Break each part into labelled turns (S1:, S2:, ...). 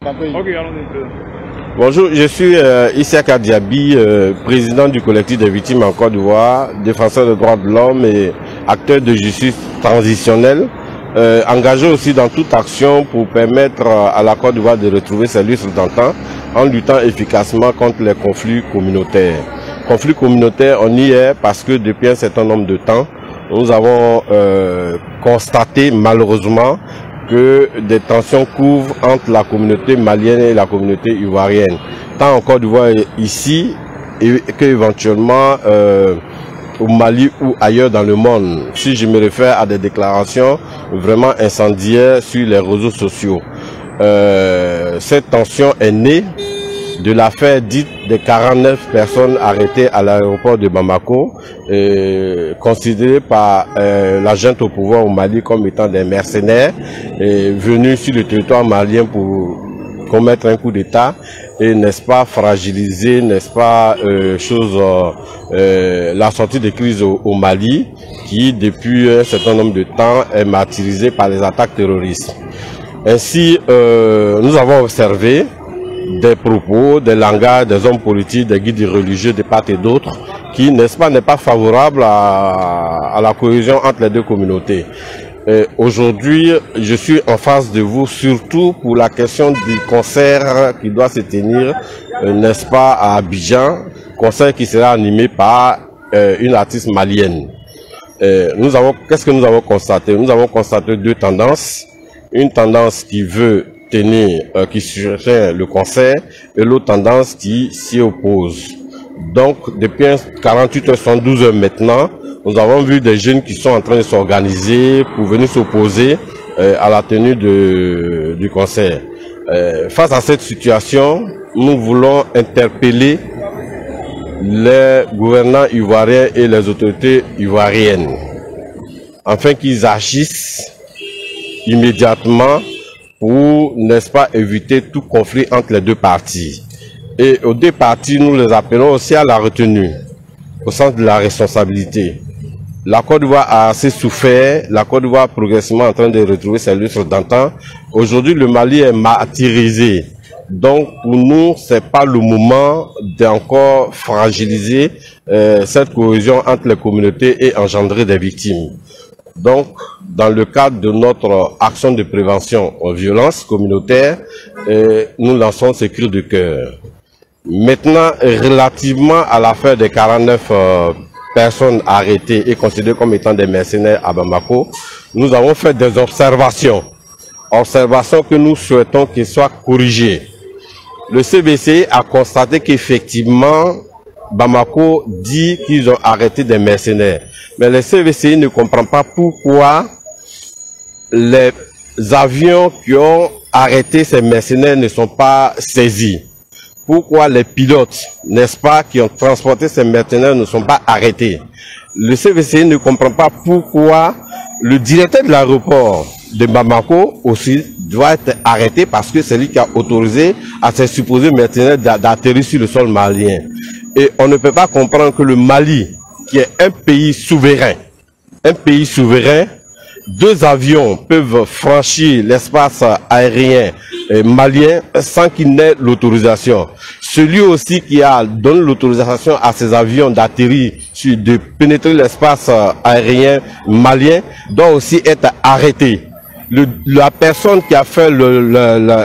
S1: Ok,
S2: Bonjour, je suis Issaka Diaby, président du collectif des victimes en Côte d'Ivoire, défenseur des droits de l'homme et acteur de justice transitionnelle, engagé aussi dans toute action pour permettre à la Côte d'Ivoire de retrouver ses lustres d'antan en luttant efficacement contre les conflits communautaires. Conflits communautaires, on y est parce que depuis un certain nombre de temps, nous avons constaté malheureusement que des tensions couvrent entre la communauté malienne et la communauté ivoirienne, tant en Côte d'Ivoire ici, qu'éventuellement au Mali ou ailleurs dans le monde, si je me réfère à des déclarations vraiment incendiaires sur les réseaux sociaux. Cette tension est née de l'affaire dite des 49 personnes arrêtées à l'aéroport de Bamako, considérées par la junte au pouvoir au Mali comme étant des mercenaires venus sur le territoire malien pour commettre un coup d'État et n'est-ce pas fragiliser, n'est-ce pas la sortie de crise au Mali qui depuis un certain nombre de temps est martyrisée par les attaques terroristes. Ainsi, nous avons observé des propos, des langages, des hommes politiques, des guides religieux de part et d'autre, qui, n'est-ce pas, n'est pas favorable à la cohésion entre les deux communautés. Aujourd'hui, je suis en face de vous surtout pour la question du concert qui doit se tenir, n'est-ce pas, à Abidjan, concert qui sera animé par une artiste malienne. Qu'est-ce que nous avons constaté? Nous avons constaté deux tendances. Une tendance qui veut tenir, qui soutient le concert, et l'autre tendance qui s'y oppose. Donc, depuis 48 heures, 112 heures maintenant, nous avons vu des jeunes qui sont en train de s'organiser pour venir s'opposer à la tenue du concert. Face à cette situation, nous voulons interpeller les gouvernants ivoiriens et les autorités ivoiriennes, afin qu'ils agissent immédiatement pour, n'est-ce pas, éviter tout conflit entre les deux parties. Et aux deux parties, nous les appelons aussi à la retenue, au sens de la responsabilité. La Côte d'Ivoire a assez souffert, la Côte d'Ivoire est progressivement en train de retrouver ses lustres d'antan. Aujourd'hui, le Mali est martyrisé. Donc, pour nous, c'est pas le moment d'encore fragiliser cette cohésion entre les communautés et engendrer des victimes. Donc, dans le cadre de notre action de prévention aux violences communautaires, nous lançons ce cri de cœur. Maintenant, relativement à l'affaire des 49 personnes arrêtées et considérées comme étant des mercenaires à Bamako, nous avons fait des observations. Observations que nous souhaitons qu'elles soient corrigées. Le CBC a constaté qu'effectivement, Bamako dit qu'ils ont arrêté des mercenaires. Mais le CVCI ne comprend pas pourquoi les avions qui ont arrêté ces mercenaires ne sont pas saisis. Pourquoi les pilotes, n'est-ce pas, qui ont transporté ces mercenaires ne sont pas arrêtés. Le CVCI ne comprend pas pourquoi le directeur de l'aéroport de Bamako aussi doit être arrêté parce que c'est lui qui a autorisé à ces supposés mercenaires d'atterrir sur le sol malien. Et on ne peut pas comprendre que le Mali, qui est un pays souverain, deux avions peuvent franchir l'espace aérien malien sans qu'il n'ait l'autorisation. Celui aussi qui a donné l'autorisation à ces avions d'atterrir, de pénétrer l'espace aérien malien, doit aussi être arrêté. La personne qui a fait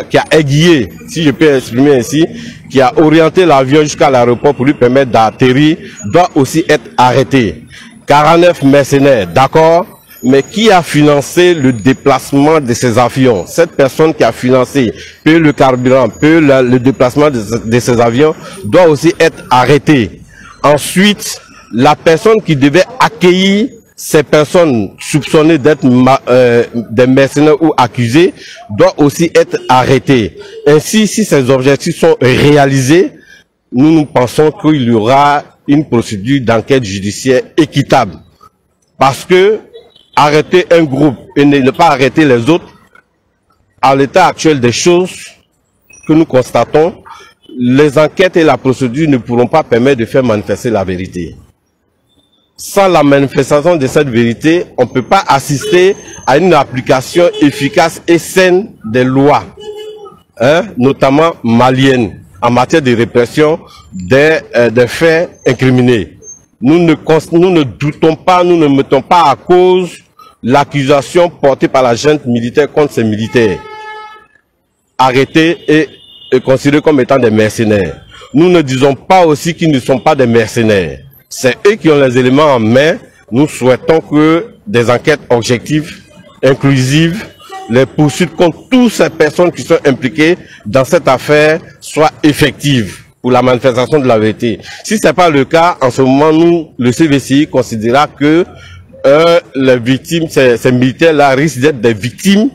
S2: qui a aiguillé, si je peux exprimer ainsi, qui a orienté l'avion jusqu'à l'aéroport pour lui permettre d'atterrir, doit aussi être arrêté. 49 mercenaires, d'accord, mais qui a financé le déplacement de ces avions? Cette personne qui a financé, paye le carburant, paye le déplacement de ces avions, doit aussi être arrêtée. Ensuite, la personne qui devait accueillir ces personnes soupçonnées d'être des mercenaires ou accusés doivent aussi être arrêtées. Ainsi, si ces objectifs sont réalisés, nous pensons qu'il y aura une procédure d'enquête judiciaire équitable. Parce que arrêter un groupe et ne pas arrêter les autres, à l'état actuel des choses que nous constatons, les enquêtes et la procédure ne pourront pas permettre de faire manifester la vérité. Sans la manifestation de cette vérité, on ne peut pas assister à une application efficace et saine des lois. notamment maliennes, en matière de répression des faits incriminés. Nous ne doutons pas, nous ne mettons pas à cause l'accusation portée par la junte militaire contre ces militaires, arrêtés et considérés comme étant des mercenaires. Nous ne disons pas aussi qu'ils ne sont pas des mercenaires. C'est eux qui ont les éléments en main. Nous souhaitons que des enquêtes objectives, inclusives, les poursuites contre toutes ces personnes qui sont impliquées dans cette affaire soient effectives pour la manifestation de la vérité. Si ce n'est pas le cas, en ce moment, nous, le CVCI, considérera que les victimes, ces militaires-là risquent d'être des victimes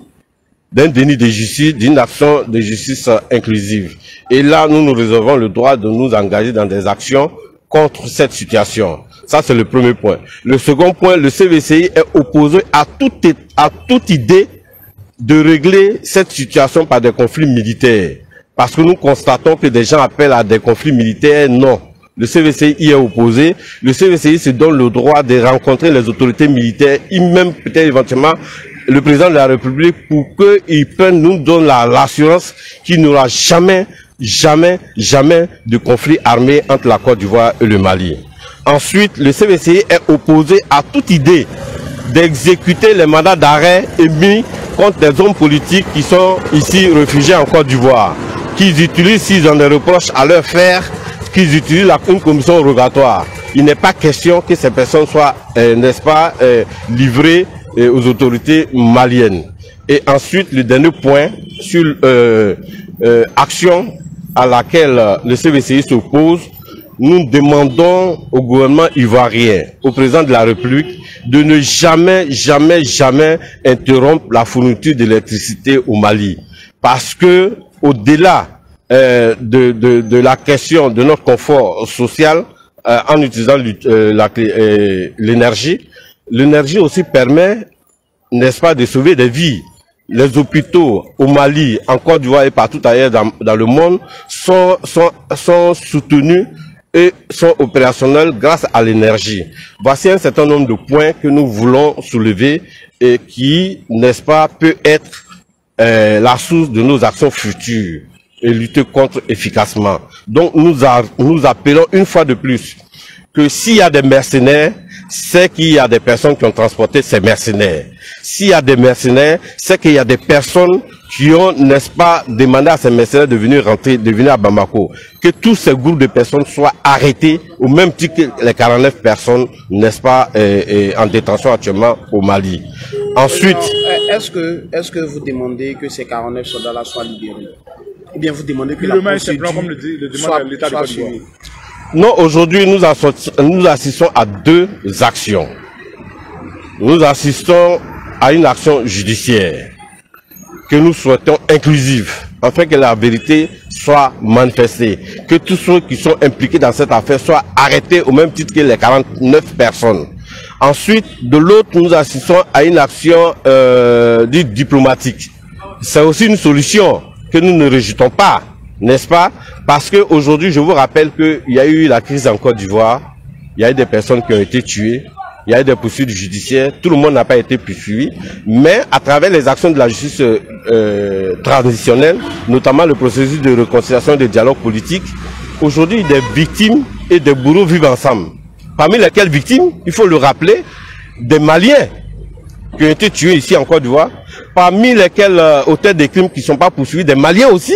S2: d'un déni de justice, d'une action de justice inclusive. Et là, nous nous réservons le droit de nous engager dans des actions contre cette situation. Ça, c'est le premier point. Le second point, le CVCI est opposé à toute idée de régler cette situation par des conflits militaires. Parce que nous constatons que des gens appellent à des conflits militaires. Non. Le CVCI y est opposé. Le CVCI se donne le droit de rencontrer les autorités militaires, et même peut-être éventuellement le président de la République, pour qu'il nous donne l'assurance qu'il n'y aura jamais de conflit armé entre la Côte d'Ivoire et le Mali. Ensuite, le CVCI est opposé à toute idée d'exécuter les mandats d'arrêt émis contre des hommes politiques qui sont ici réfugiés en Côte d'Ivoire, qu'ils utilisent, s'ils ont des reproches à leur faire, qu'ils utilisent une commission rogatoire. Il n'est pas question que ces personnes soient, n'est-ce pas, livrées aux autorités maliennes. Et ensuite, le dernier point sur action à laquelle le CVCI s'oppose, nous demandons au gouvernement ivoirien, au président de la République, de ne jamais interrompre la fourniture d'électricité au Mali. Parce que, au-delà de la question de notre confort social, en utilisant l'énergie, l'énergie aussi permet, n'est-ce pas, de sauver des vies. Les hôpitaux au Mali, en Côte d'Ivoire et partout ailleurs dans le monde sont soutenus et sont opérationnels grâce à l'énergie. Voici un certain nombre de points que nous voulons soulever et qui, n'est-ce pas, peut être la source de nos actions futures et lutter contre efficacement. Donc nous appelons une fois de plus que s'il y a des mercenaires, c'est qu'il y a des personnes qui ont transporté ces mercenaires. S'il y a des mercenaires, c'est qu'il y a des personnes qui ont, n'est-ce pas, demandé à ces mercenaires de venir à Bamako. Que tous ces groupes de personnes soient arrêtés, au même titre que les 49 personnes, n'est-ce pas, en détention actuellement au Mali. Ensuite...
S1: Est-ce que vous demandez que ces 49 soldats-là soient libérés? Ou bien vous demandez que la procédure soit suivie?
S2: Non, aujourd'hui, nous assistons à deux actions. Nous assistons à une action judiciaire que nous souhaitons inclusive, afin que la vérité soit manifestée, que tous ceux qui sont impliqués dans cette affaire soient arrêtés au même titre que les 49 personnes. Ensuite, de l'autre, nous assistons à une action dite diplomatique. C'est aussi une solution que nous ne rejetons pas, n'est-ce pas? Parce qu'aujourd'hui, je vous rappelle qu'il y a eu la crise en Côte d'Ivoire, il y a eu des personnes qui ont été tuées, il y a eu des poursuites judiciaires, tout le monde n'a pas été poursuivi, mais à travers les actions de la justice traditionnelle, notamment le processus de réconciliation et de dialogue politique, aujourd'hui, des victimes et des bourreaux vivent ensemble. Parmi lesquels victimes, il faut le rappeler, des Maliens qui ont été tués ici en Côte d'Ivoire, parmi lesquels auteurs des crimes qui ne sont pas poursuivis, des Maliens aussi,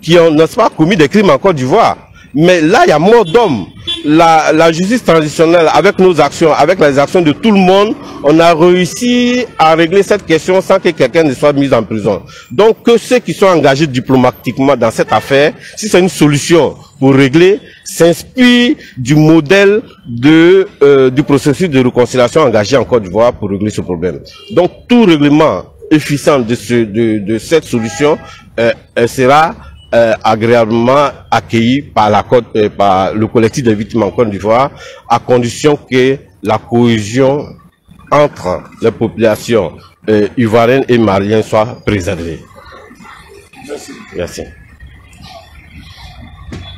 S2: qui ont, n'est-ce pas, commis des crimes en Côte d'Ivoire. Mais là, il y a mort d'hommes. La justice traditionnelle, avec nos actions, avec les actions de tout le monde, on a réussi à régler cette question sans que quelqu'un ne soit mis en prison. Donc, que ceux qui sont engagés diplomatiquement dans cette affaire, si c'est une solution pour régler, s'inspire du modèle du processus de réconciliation engagé en Côte d'Ivoire pour régler ce problème. Donc, tout règlement efficient de cette solution sera agréablement accueilli par le collectif des victimes en Côte d'Ivoire, à condition que la cohésion entre les populations ivoiriennes et maliennes soit préservée. Merci.